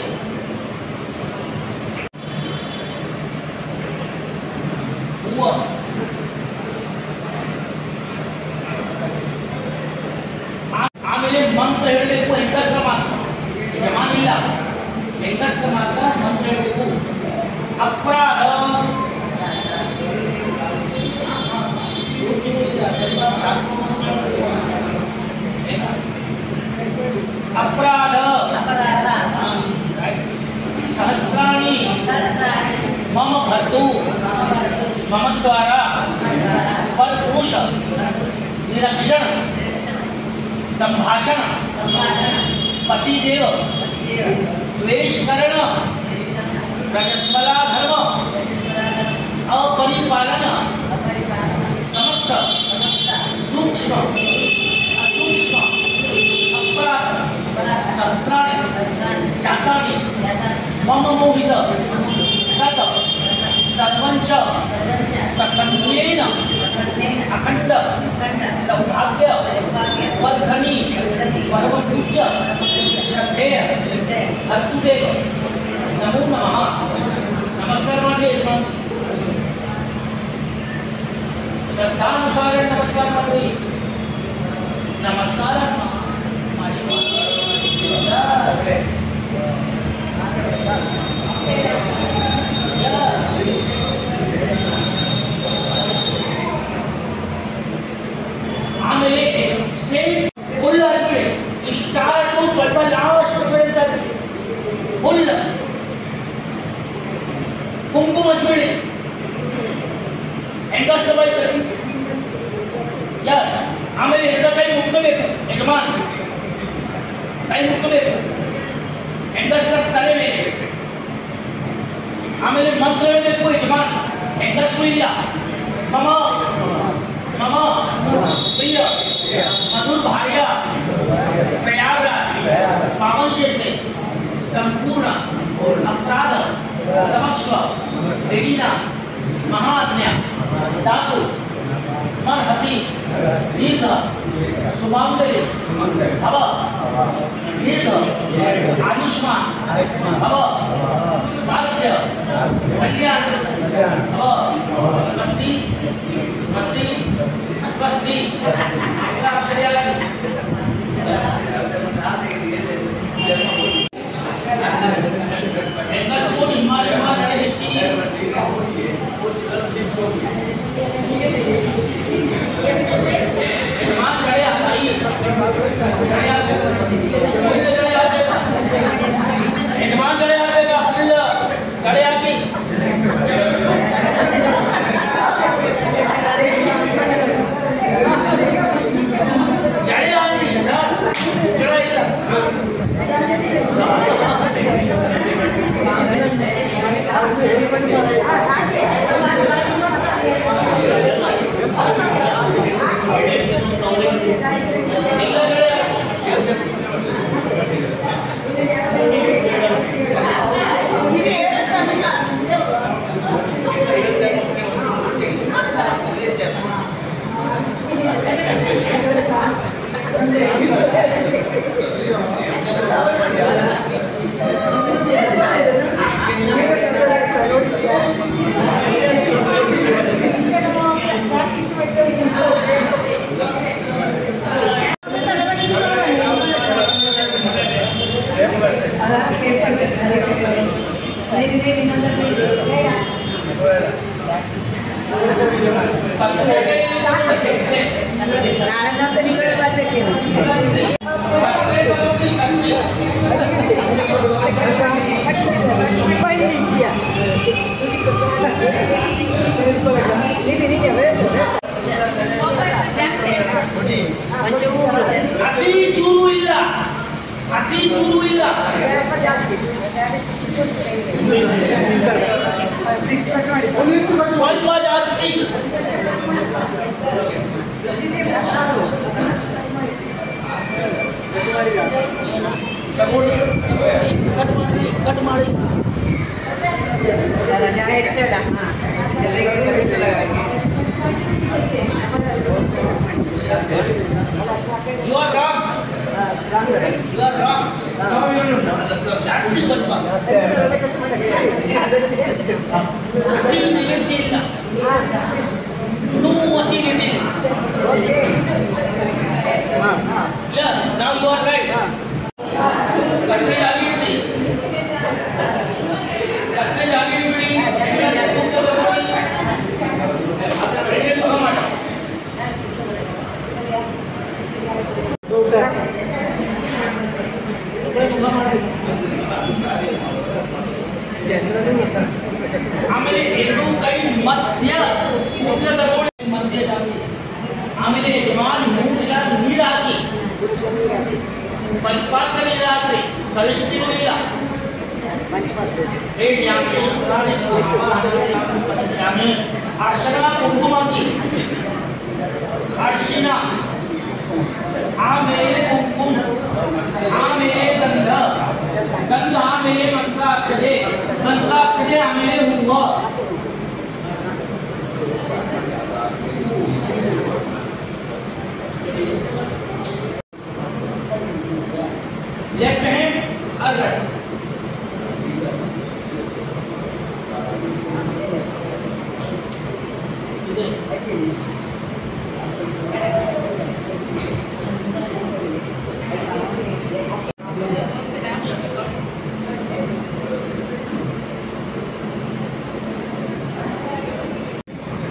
ಆಮೇಲೆ ಮಂತ್ರ ಹೇಳಬೇಕು ಹೆಂಗಸರ ಮಾತ್ರ ಯಜಮಾನ ಇಲ್ಲ ಹೆಂಗಸರ ಮಾತ್ರ ಮಂತ್ರ ಹೇಳಬೇಕು ಅಪರಾಧ निरीक्षण संभाषण पतिदेव द्वेषकरण रजस्मला धर्म अपरिपालन समस्त सूक्ष्म असूक्ष्म अपराध सहस्राणि जातानि मम मोहित तत् सर्वंच तत्संज्ञेन अखंड सौभाग्य वर्धनी परमपूज्य श्रद्धेय भक्तुदेव नमो नमः. नमस्कार मांडले श्रद्धानुसार नमस्कार मांडले नमस्कार ಆಮೇಲೆ ಸೇಮ್ ಫುಲ್ ಅರ್ಪಣೆ ಸ್ಟಾರ್ಟ್ ಸ್ವಲ್ಪ ಲಾಸ್ಟ್ ಪರ್ಯಂತ ಫುಲ್ ಕುಂಕುಮ ಹಚ್ಚಬೇಡಿ ಹೆಂಗಸ್ ಬೈತಾರೆ ಯಸ್. ಆಮೇಲೆ ಎರಡು ಕೈ ಮುಟ್ಟಬೇಕು ಯಜಮಾನ್ ಕೈ ಮುಟ್ಟಬೇಕು ಹೆಂಗಸರ ತಲೆ ಮೇಲೆ. ಆಮೇಲೆ ಮಂತ್ರ ಹೇಳಬೇಕು ಯಜಮಾನ್ ಹೆಂಗಸರು ಇಲ್ಲ. ಮಮ मम प्रिय मधुर भार्या प्रयागराज पावन क्षेत्र संपूर्ण अपराध समक्ष देवीना महात्म्या दातु मन हसी दीर्घ सुमंगल भव दीर्घ आयुष्मान भव स्वास्थ्य कल्याण भव स्वस्ति स्वस्ति स्वस्ति ಸ್ವಲ್ಪ ಜಾಸ್ತಿ ಕಟ್ ಮಾಡಿ ಯು ಆರ್ ರಾಂಗ್ ಜಾಸ್ತಿ ಸ್ವಲ್ಪ ಅತಿ ನೈವೇದ್ಯ ಇಲ್ಲ ಅತಿ ರೇಟ್ ಇಲ್ಲ. Yes now you are right. ಕಟ್ಟೆ ಆಗಿಬಿಡಿ ಆಮೇಲೆ ಎರಡು ಕೈ ಮಧ್ಯ ಮಧ್ಯ ತಗೊಂಡು ಮಧ್ಯ ಆಮೇಲೆ ಯಜಮಾನ್ पंचपात्र में रात्रि कलशनी ಇಲ್ಲ ಅರ್ಶನ ಕುಂಕುಮಾಗಿ ಅರ್ಶಿನ ಆಮೇಲೆ ಕುಂಕುಮ ಆಮೇಲೆ ಗಂಧ ಗಂಧ ಆಮೇಲೆ ಮಂತ್ರಾಕ್ಷತೆ ಮಂತ್ರಾಕ್ಷತೆ ಆಮೇಲೆ ಹೂವು लेफ्ट हैंड और राइट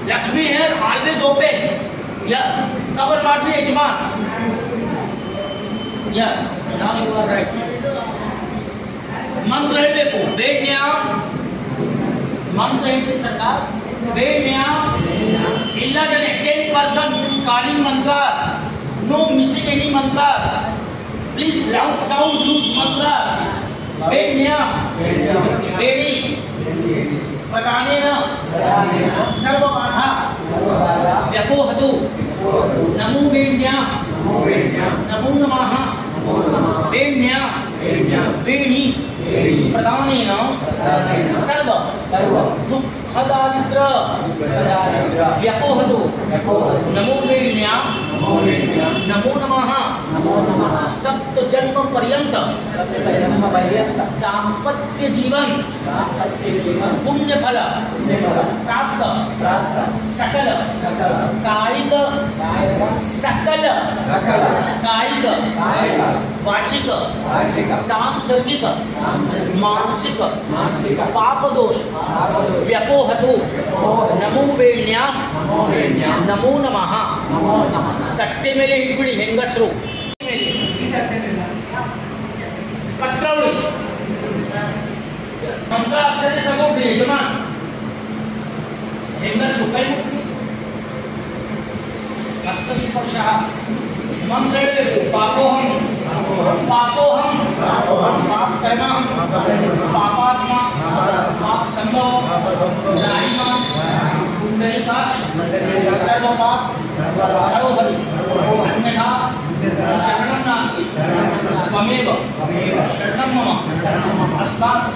लक्ष्मी है ऑलवेज ओपन या कवर नॉट बी यजमान Yes, now you are right. मंत्र ಹೇಳಬೇಕು ಬೇಡ್ಯ ಮಂತ್ರ ಹೇಳಿ ಸರ್ಕಾರ ಬೇಡ್ಯ ಇಲ್ಲ ಜನ 10% calling mantras, no missing any mantras. Please write down those mantras. ಬೇಡ್ಯ ಬೇಡಿ ಪಠಾನೇನ ಸರ್ವ ಬಾಧಾ ವ್ಯಪೋಹತು ನಮೋ ಬೇಡ್ಯ नमो नमः वेण्या वेणी प्रदानेन सर्व दुःखदारिद्र व्यपोहतु नमो वेण्या नमो नमः सप्त जन्म पर्यंत दाम्पत्य जीवन पुण्य फल प्राप्त सकल कायिक सकल कायिक वाचिक सांसर्गिक मानसिक पाप दोष व्यपोहतु नमो वेण्या नमो नमः तट्टे मेले इट्बिಡಿ ಹೆಂಗಸರು ಪತ್ರವಳಿ ಮಂತ್ರಾಕ್ಷತೆ ತಗೊಂಡ್ರಿ ಯಜಮಾನ್ ಹೆಂಗಸರು ಕೈ ಮುಟ್ಟಿ ಹಸ್ತಸ್ಪರ್ಶ मंत्र पापोहम पापोहम पाप कर्म पापात्मा पाप संभव लाहिमा कुंडलिकाक्ष सर्व पाप हरोहरि अन्यथा शरणं नास्ति त्वमेव शरणं मम अस्मात्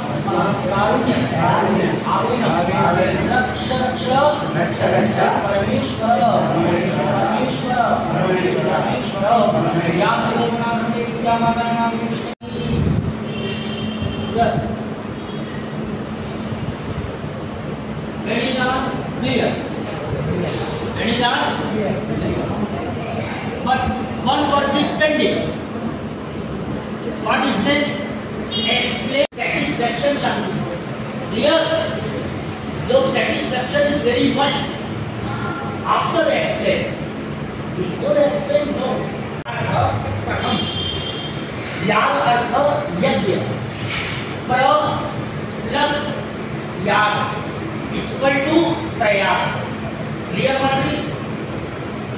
कारुण्य आवेन रक्ष रक्ष परमेश्वर परमेश्वर परमेश्वर या भगवानंदे पूजा माता नाम Vishnu yes very clear any doubt but one word is pending what is meant explain satisfaction shanti clear your satisfaction is very much after explain before explain no प्रथम याग अर्थ यज्ञ पर प्लस याग इक्वल टू प्रयाग क्लियर मानी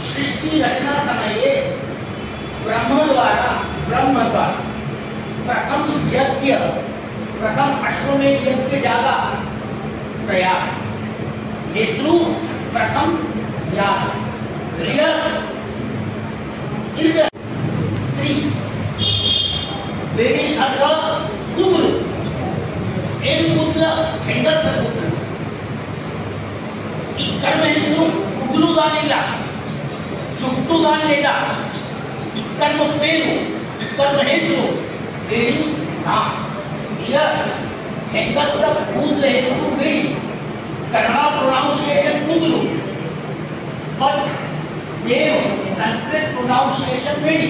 सृष्टि रचना समये ब्रह्म द्वारा प्रथम यज्ञ प्रथम अश्वमेध यज्ञ जागा प्रयाग हेसरू प्रथम याग क्लियर ಬೇಡಿ ಅರ್ಥ ಕೂದಲು ಏನು ಕೂದಲ ಹೆಂಗಸರ ಕೂದಲು ಈ ಕರ್ಮ ಹೆಸರು ಕೂದಲುದಾನಿಲ್ಲ ಚುಟ್ಟುದಾನಿಲ್ಲ ಕರ್ಮ ಪೇರು ಕರ್ಮ ಹೆಸರು ಬೇಡಿ ಹೆಂಗಸರ ಕೂದಲ ಹೆಸರು ಬೇಡಿ ಕನ್ನಡ ಪ್ರೊನೌನ್ಸಿಯೇಷನ್ ಕೂದಲು ಬಟ್ देव संस्कृत प्रोनाउंसिएशन बेड़ी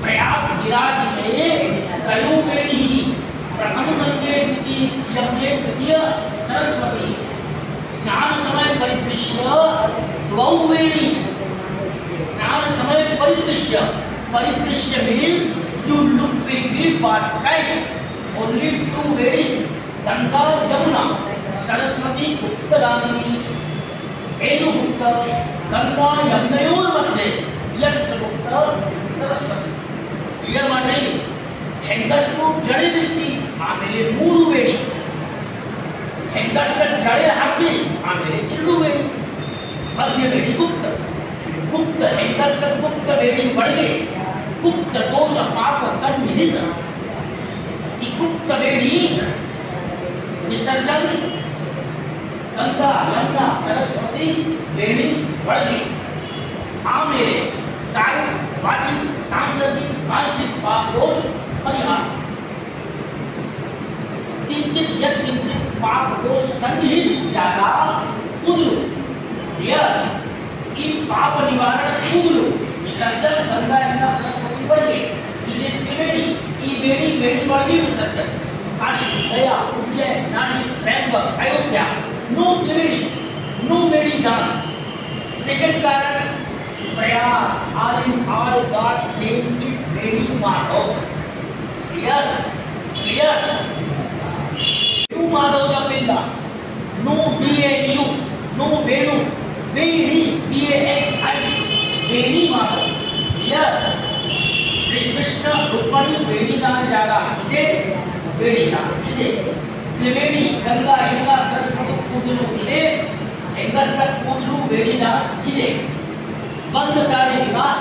प्रयाग गिराजी में कयो बेड़ी प्रथम गंगे द्वितीय तृतीय सरस्वती स्नान समय परिदृश्य द्वौ बेड़ी स्नान समय परिदृश्य means you look quickly but right only two ladies Ganga Yamuna Saraswati गुप्तगामिनी हेनुगुप्त Ganga यमुनयोर्मध्ये यत्र गुप्त सरस्वती ಹೆಂಗಸರು ಜಡೆ ಬಿಚ್ಚಿ ಆಮೇಲೆ 3 ವೇಣಿ, ಹೆಂಗಸರ ಜಡೆ ಹಾಕಿ ಆಮೇಲೆ 2 ವೇಣಿ, ಮಧ್ಯ ವೇಣಿ ಗುಪ್ತ. ಗುಪ್ತ ಹೆಂಗಸರ ಗುಪ್ತ ವೇಣಿ ಒಳಗೆ ಗುಪ್ತ ದೋಷ ಪಾಪ ಸನ್ನಿಹಿತ. ಈ ಗುಪ್ತ ವೇಣಿ ವಿಸರ್ಜನೆ ಗಂಗಾ ಯಮುನಾ ಸರಸ್ವತಿ ವೇಣಿ ಒಳಗೆ. ಆಮೇಲೆ ಕಾಯಿ ವಾಚಿ सांसर्गिक मानसिक पाप दोष परिहार किंचित यद किंचित पाप दोष सन्निहित जागा कुदलु यह ಈ ಪಾಪ ನಿವಾರಣೆ ಕೂದಲು ವಿಸರ್ಜನ ಗಂಗಾ ಯಮುನಾ ಸರಸ್ವತಿ ಒಳಗೆ ಇದೆ ತ್ರಿವೇಣಿ. ಈ ವೇಣಿ ಒಳಗೆ ವಿಸರ್ಜನೆ. ಕಾಶಿ ಗಯಾ ಉಜ್ಜೈನ್ ನಾಸಿಕ್ त्रयंबक अयोध्या नो त्रिवेणी नो वेणी दान. सेकंड कारण Prayag all in all God name is Veni Madhav. Clear? Nu Madhav जपेगा no VANU no Venu Veni VANI Veni Madhav. Clear? Shri Krishna Rukmini वेणी दान जागा ಇದೆ ವೇಣಿ ದಾನ ಇದೆ. ತ್ರಿವೇಣಿ ಗಂಗಾ ಯಮುನಾ ಸರಸ್ವತಿ ಕೂದಲು ಇದೆ, ಹೆಂಗಸರ ಕೂದಲು ವೇಣಿ ದಾನ ಇದೆ. बंद सारे विवाह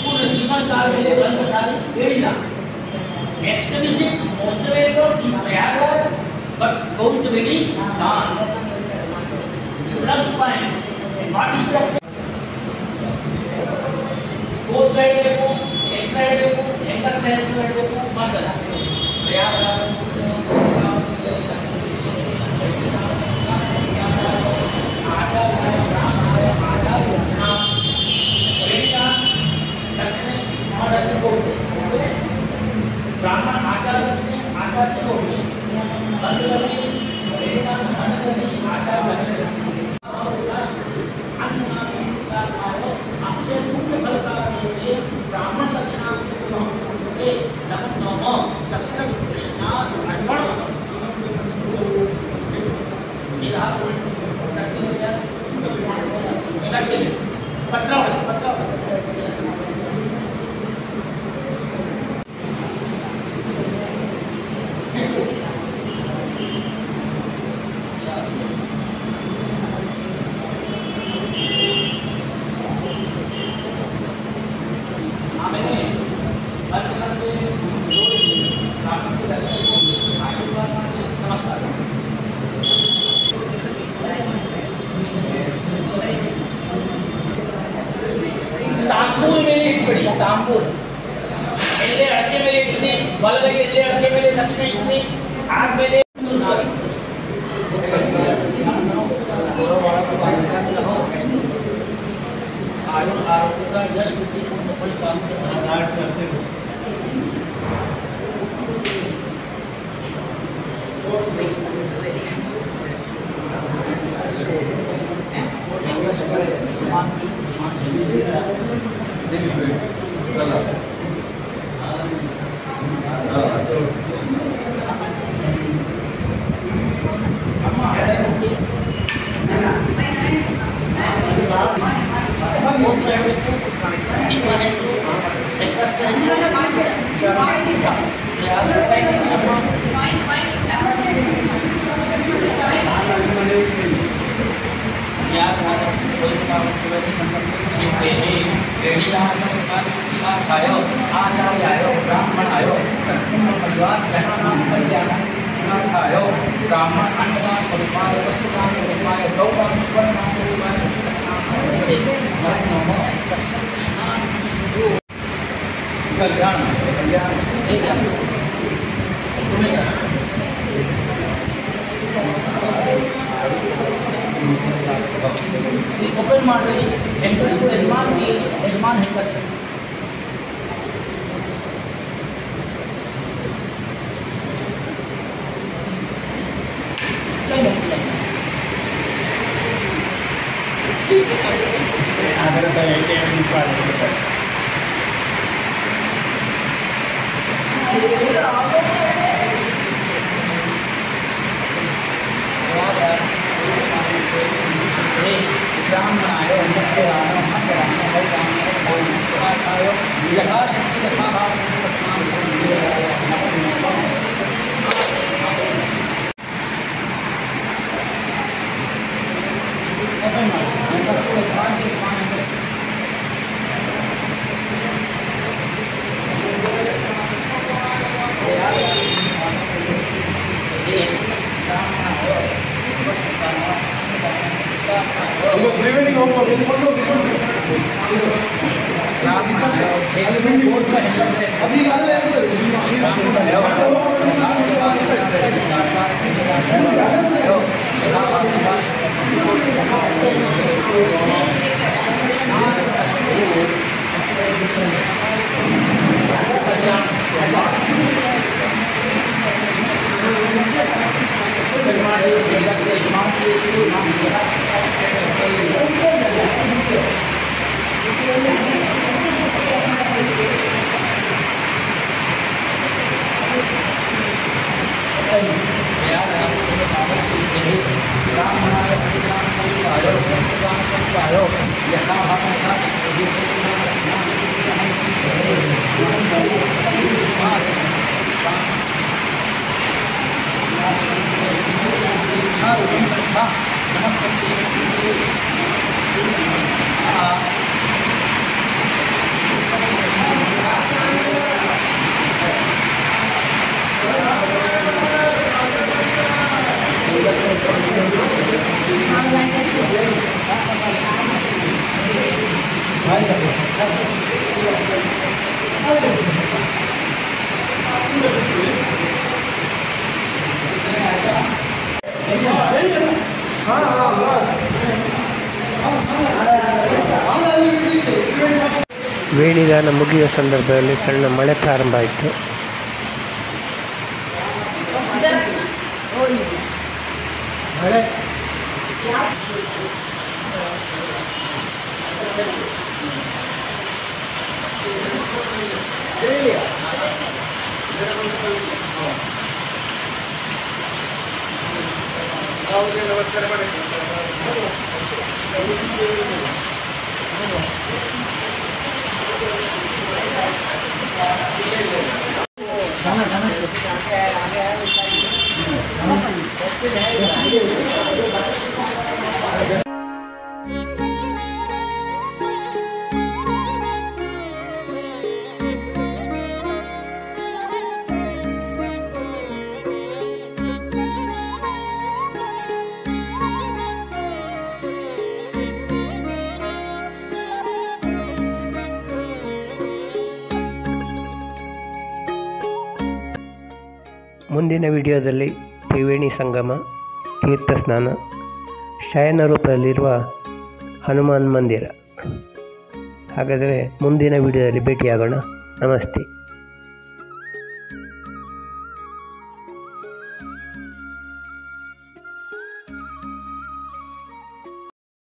पूर्ण जीवन काल के लिए बंद सारे वेणीदा. Next visit most welcome in Prayagraj but don't very done. Plus point what is the both side देखो, एक साइड देखो, एंगल साइड देखो, मत प्रयागराज ब्राह्मण आचार लक्ष्मी आचार के होगी बंद करनी वेणीदान बंद करनी आचार लक्ष्मी अक्षय पुण्य फल का लिए ब्राह्मण लक्षणा के हम समझते नमः तस्य कृष्णा अर्पण निराह पत्र तांबूल में इतनी तांबूल एल्ले अड़के में इतनी बल गई एल्ले अड़के में दक्षिण इतनी हाथ में ले आयु आरोग्य का यश बुद्धि पूर्ण फल काम करते हो. आचार्यायो ब्राह्मणायो संपूर्ण परिवार जनानां कल्याणाय ब्राह्मण अन्नदान स्वरूपाय वस्त्रदान स्वरूपाय गौदान स्वर्णदान स्वरूपाय नमो कल्याण ओपन ಮಾಡಿ ಹೆಂಗಸರು ಯಜಮಾನ್ ಹೆಂಗಸರು ब्राह्मणाय नमस्ते राम मंगलाय ವೇಣಿಗಾನ ಮುಗಿಯುವ ಸಂದರ್ಭದಲ್ಲಿ ಸಣ್ಣ ಮಳೆ ಪ್ರಾರಂಭ ಆಯಿತು. ಮುಂದಿನ ವಿಡಿಯೋದಲ್ಲಿ ತ್ರಿವೇಣಿ ಸಂಗಮ, ತೀರ್ಥ ಸ್ನಾನ, ಶಯನ ರೂಪದಲ್ಲಿರುವ ಹನುಮಾನ್ ಮಂದಿರ. ಹಾಗಾದರೆ ಮುಂದಿನ ವಿಡಿಯೋದಲ್ಲಿ ಭೇಟಿಯಾಗೋಣ. ನಮಸ್ತೆ.